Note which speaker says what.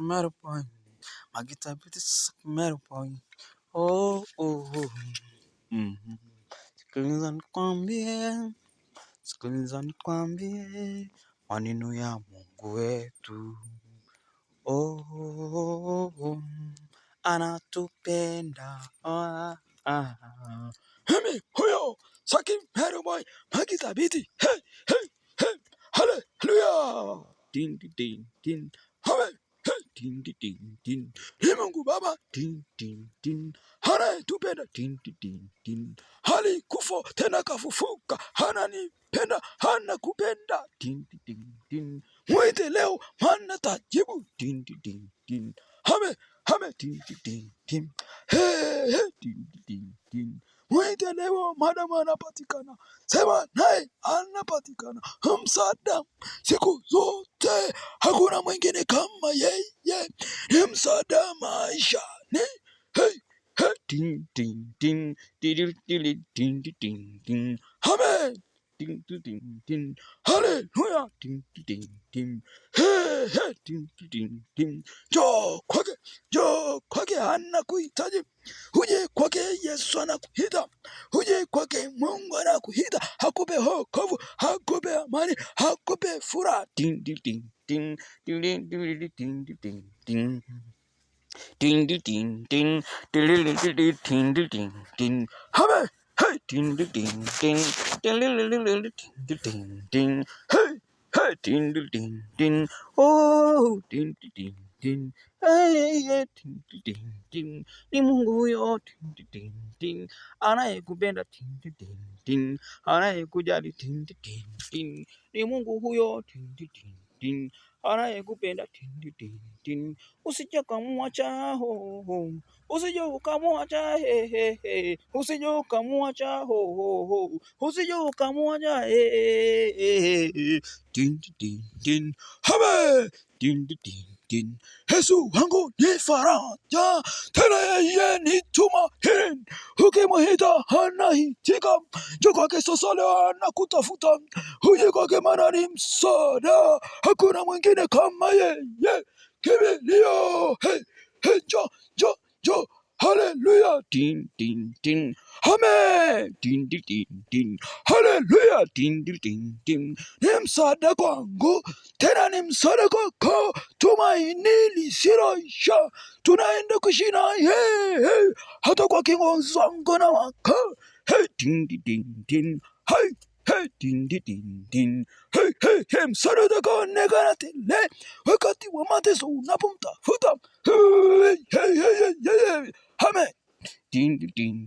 Speaker 1: metal boy. My guitar beat is metal boy. Oh, oh, oh. Mm-hmm. Sikiliza nikwambie, sikiliza nikwambie, maneno ya Mungu wetu. Oh, oh, oh. Anatupenda. Mimi huyo Saki metal boy, my guitar beat. Hey, hey, hey. Hallelujah. Din din din din. Hey, hey, din din din din. Ni Mungu Baba. Din din din. Anatupenda. Din din din din. Alikufa tena kafufuka. Ananipenda, anakupenda. Din din din din. Mwite leo maana tajibu. Din din din din. Hame din din din din. Hey, hey, din din din din. Mwite leo madam anapatikana. Sema naye anapatikana. Msaada siku zote, hakuna mwingine kama yeye. Ni msaada maishani. Hey, hey, din din din din din din din din. Amen. Din din din din. Hallelujah. Din din din din. Hey, hey, din din din. Njoo kwake anakuhitaji. Uje kwake Yesu anakuita. Uje kwake Mungu anakuita. Hakupe wokovu, hakupe amani, hakupe furaha. Din din din din din din din din din din. Ding ding ding ding ding ding ding ding ding ding. Hey, hey, ding ding ding ding ding ding ding ding. Hey, hey, ding ding ding. Oh, ding ding ding. Hey, hey, ding ding ding. Ni Mungu huyo, ding ding ding. Anayekupenda, ding ding ding. Anayekujali, ding ding ding. Ni Mungu huyo, ding ding ding. Anayekupenda, ding ding ding. Usije ukamwacha ho ho, usije ukamwacha he he he, usije ukamwacha ho ho ho, usije ukamwacha he he he. Din din din, habe din din din. Yesu wangu ni faraja, tena yeye ni tumaini. Ukimwita anaitika, njoo kwake sasa leo anakutafuta. Uje kwake maana ni msaada, hakuna mwingine kama yeye. Kimbilio, hey, hey, jo, hallelujah, din, din, din, amen, din, din, din, din, hallelujah, din, din, din, din. Ni msaada kwangu, tena ni msaada kwako, tumaini lisiloisha, tunaenda kuishi naye, hey, hata kwa kiongozi wangu na wako, hey, din, din, din, din, hey. Hey, din din din din. Hey, hey, hey, msaada kaonekana tele wakati wa mateso unapomtafuta. Hey, hey, hey, hey, hey, amen. Din din din.